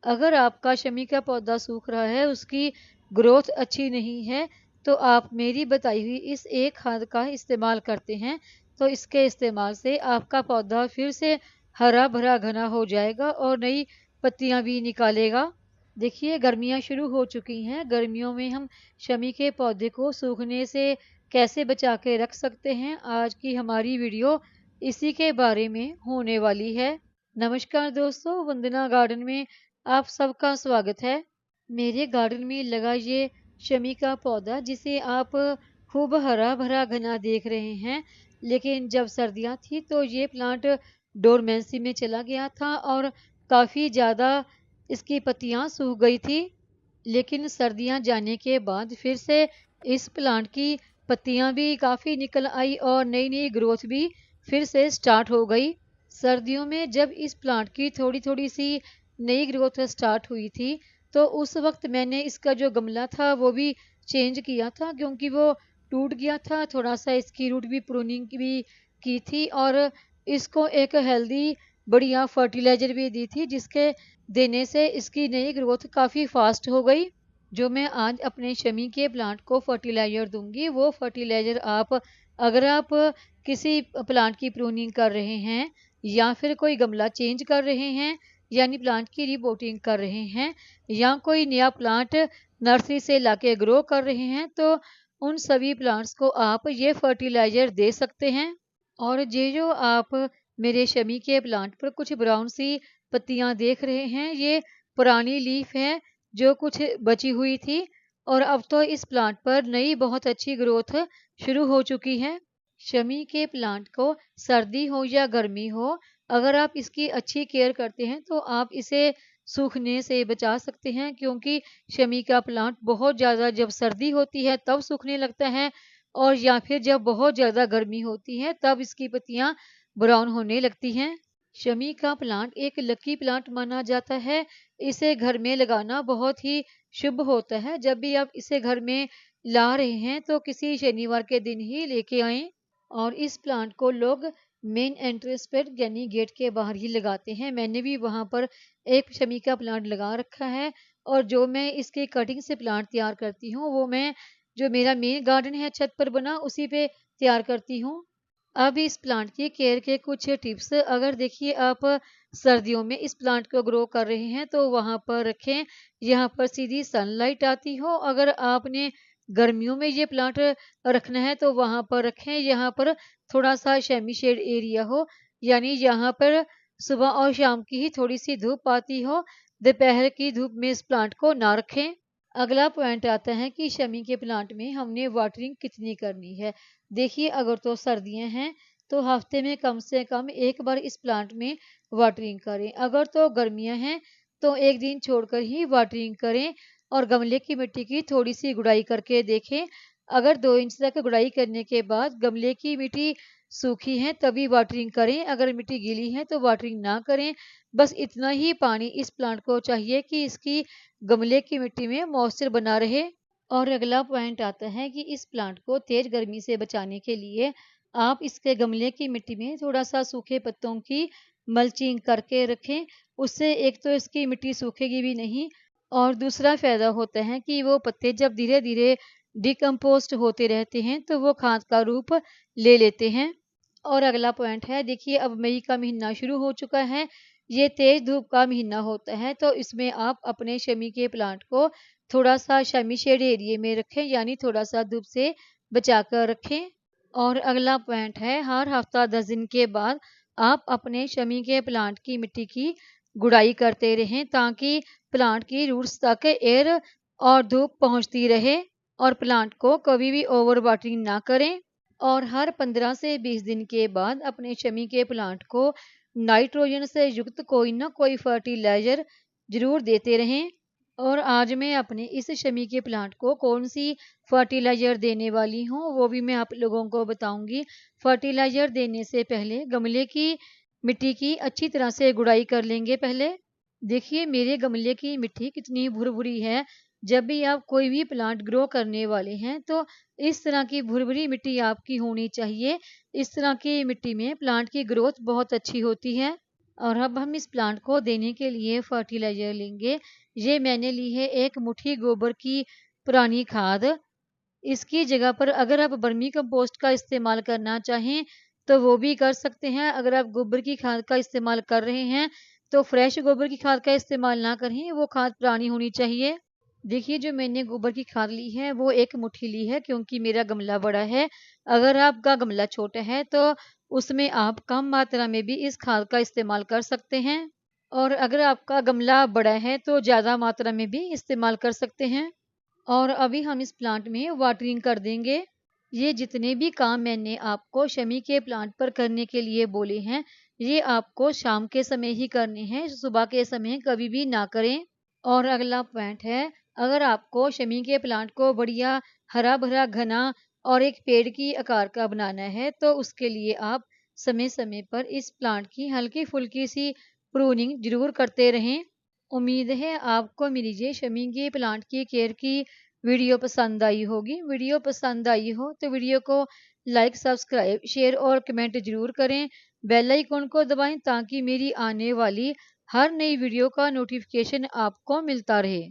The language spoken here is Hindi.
अगर आपका शमी का पौधा सूख रहा है, उसकी ग्रोथ अच्छी नहीं है, तो आप मेरी बताई हुई इस एक खाद का इस्तेमाल करते हैं तो इसके इस्तेमाल से आपका पौधा फिर से हरा भरा घना हो जाएगा और नई पत्तियां भी निकालेगा। देखिए गर्मियां शुरू हो चुकी हैं। गर्मियों में हम शमी के पौधे को सूखने से कैसे बचा के रख सकते हैं, आज की हमारी वीडियो इसी के बारे में होने वाली है। नमस्कार दोस्तों, वंदना गार्डन में आप सबका स्वागत है। मेरे गार्डन में लगा ये शमी का पौधा जिसे आप खूब हरा भरा घना देख रहे हैं, लेकिन जब सर्दियां थी तो ये प्लांट डोरमेंसी में चला गया था और काफ़ी ज़्यादा इसकी पत्तियां सूख गई थी। लेकिन सर्दियां जाने के बाद फिर से इस प्लांट की पत्तियां भी काफ़ी निकल आई और नई नई ग्रोथ भी फिर से स्टार्ट हो गई। सर्दियों में जब इस प्लांट की थोड़ी थोड़ी सी नई ग्रोथ स्टार्ट हुई थी तो उस वक्त मैंने इसका जो गमला था वो भी चेंज किया था, क्योंकि वो टूट गया था। थोड़ा सा इसकी रूट भी प्रूनिंग भी की थी और इसको एक हेल्दी बढ़िया फर्टिलाइजर भी दी थी, जिसके देने से इसकी नई ग्रोथ काफ़ी फास्ट हो गई। जो मैं आज अपने शमी के प्लांट को फर्टिलाइजर दूंगी, वो फर्टिलाइजर आप अगर आप किसी प्लांट की प्रूनिंग कर रहे हैं या फिर कोई गमला चेंज कर रहे हैं, यानी प्लांट की रिपोर्टिंग कर रहे हैं, या कोई नया प्लांट नर्सरी से लाके ग्रो कर रहे हैं, तो उन सभी प्लांट्स को आप ये फर्टिलाइजर दे सकते हैं। और ये जो आप मेरे शमी के प्लांट पर कुछ ब्राउन सी पत्तियां देख रहे हैं, ये पुरानी लीफ है जो कुछ बची हुई थी और अब तो इस प्लांट पर नई बहुत अच्छी ग्रोथ शुरू हो चुकी है। शमी के प्लांट को सर्दी हो या गर्मी हो, अगर आप इसकी अच्छी केयर करते हैं तो आप इसे सूखने से बचा सकते हैं, क्योंकि शमी का प्लांट बहुत ज़्यादा जब सर्दी होती है तब सूखने लगता है और या फिर जब बहुत ज़्यादा गर्मी होती है तब इसकी पत्तियां ब्राउन होने लगती हैं। शमी का प्लांट एक लकी प्लांट माना जाता है। इसे घर में लगाना बहुत ही शुभ होता है। जब भी आप इसे घर में ला रहे हैं तो किसी शनिवार के दिन ही लेके आएं। और इस प्लांट को लोग मेन एंट्रेंस पर यानी गेट के बाहर ही लगाते हैं। मैंने भी वहां पर एक शमी का प्लांट लगा रखा है और जो मैं इसके कटिंग से प्लांट तैयार करती हूँ वो मैं जो मेरा मेन गार्डन है छत पर बना उसी पे तैयार करती हूँ। अब इस प्लांट की केयर के कुछ टिप्स, अगर देखिए आप सर्दियों में इस प्लांट को ग्रो कर रहे हैं तो वहां पर रखें यहाँ पर सीधी सनलाइट आती हो। अगर आपने गर्मियों में ये प्लांट रखना है तो वहां पर रखें यहाँ पर थोड़ा सा शेमी शेड एरिया हो, यानी यहाँ पर सुबह और शाम की ही थोड़ी सी धूप आती हो, दोपहर की धूप में इस प्लांट को ना रखें। अगला पॉइंट आता है कि शमी के प्लांट में हमने वाटरिंग कितनी करनी है। देखिए अगर तो सर्दियां हैं तो हफ्ते में कम से कम एक बार इस प्लांट में वाटरिंग करें। अगर तो गर्मियां हैं तो एक दिन छोड़कर ही वाटरिंग करें और गमले की मिट्टी की थोड़ी सी गुड़ाई करके देखें। अगर 2 इंच तक गुड़ाई करने के बाद गमले की मिट्टी सूखी है तभी वाटरिंग करें, अगर मिट्टी गीली है तो वाटरिंग ना करें। बस इतना ही पानी इस प्लांट को चाहिए कि इसकी गमले की मिट्टी में मॉइस्चर बना रहे। और अगला पॉइंट आता है कि इस प्लांट को तेज गर्मी से बचाने के लिए आप इसके गमले की मिट्टी में थोड़ा सा सूखे पत्तों की मल्चिंग करके रखें। उससे एक तो इसकी मिट्टी सूखेगी भी नहीं और दूसरा फायदा होता है कि वो पत्ते जब धीरे धीरे डिकम्पोस्ट होते रहते हैं तो वो खाद का रूप ले लेते हैं। और अगला पॉइंट है, देखिए अब मई का महीना शुरू हो चुका है, ये तेज धूप का महीना होता है, तो इसमें आप अपने शमी के प्लांट को थोड़ा सा शमी शेड एरिया में रखें, यानी थोड़ा सा धूप से बचा कर रखें। और अगला पॉइंट है, हर हफ्ता 10 दिन के बाद आप अपने शमी के प्लांट की मिट्टी की गुड़ाई करते रहें ताकि प्लांट की रूट्स तक एयर और धूप पहुंचती रहे और प्लांट को कभी भी ओवर वाटरिंग ना करें। और हर 15 से 20 दिन के बाद अपने शमी के प्लांट को नाइट्रोजन से युक्त कोई ना कोई फर्टिलाइजर जरूर देते रहें। और आज मैं अपने इस शमी के प्लांट को कौन सी फर्टिलाइजर देने वाली हूँ वो भी मैं आप लोगों को बताऊंगी। फर्टिलाइजर देने से पहले गमले की मिट्टी की अच्छी तरह से गुड़ाई कर लेंगे पहले। देखिए मेरे गमले की मिट्टी कितनी भुरभुरी है। जब भी आप कोई भी प्लांट ग्रो करने वाले हैं तो इस तरह की भुरभुरी मिट्टी आपकी होनी चाहिए। इस तरह की मिट्टी में प्लांट की ग्रोथ बहुत अच्छी होती है। और अब हम इस प्लांट को देने के लिए फर्टिलाइजर लेंगे। ये मैंने ली है 1 मुट्ठी गोबर की पुरानी खाद। इसकी जगह पर अगर आप वर्मी कंपोस्ट का इस्तेमाल करना चाहें तो वो भी कर सकते हैं। अगर आप गोबर की खाद का इस्तेमाल कर रहे हैं तो फ्रेश गोबर की खाद का इस्तेमाल ना करें, वो खाद पुरानी होनी चाहिए। देखिए जो मैंने गोबर की खाद ली है वो 1 मुट्ठी ली है, क्योंकि मेरा गमला बड़ा है। अगर आपका गमला छोटा है तो उसमें आप कम मात्रा में भी इस खाद का इस्तेमाल कर सकते हैं, और अगर आपका गमला बड़ा है तो ज़्यादा मात्रा में भी इस्तेमाल कर सकते हैं। और अभी हम इस प्लांट में वाटरिंग कर देंगे। ये जितने भी काम मैंने आपको शमी के प्लांट पर करने के लिए बोले हैं, ये आपको शाम के समय ही करने हैं, सुबह के समय कभी भी ना करें। और अगला पॉइंट है, अगर आपको शमी के प्लांट को बढ़िया हरा भरा घना और एक पेड़ की आकार का बनाना है तो उसके लिए आप समय समय पर इस प्लांट की हल्की फुल्की सी प्रूनिंग जरूर करते रहें। उम्मीद है आपको मेरी ये शमी के प्लांट की केयर की वीडियो पसंद आई होगी। वीडियो पसंद आई हो तो वीडियो को लाइक, सब्सक्राइब, शेयर और कमेंट जरूर करें। बेल आइकन को दबाएं ताकि मेरी आने वाली हर नई वीडियो का नोटिफिकेशन आपको मिलता रहे।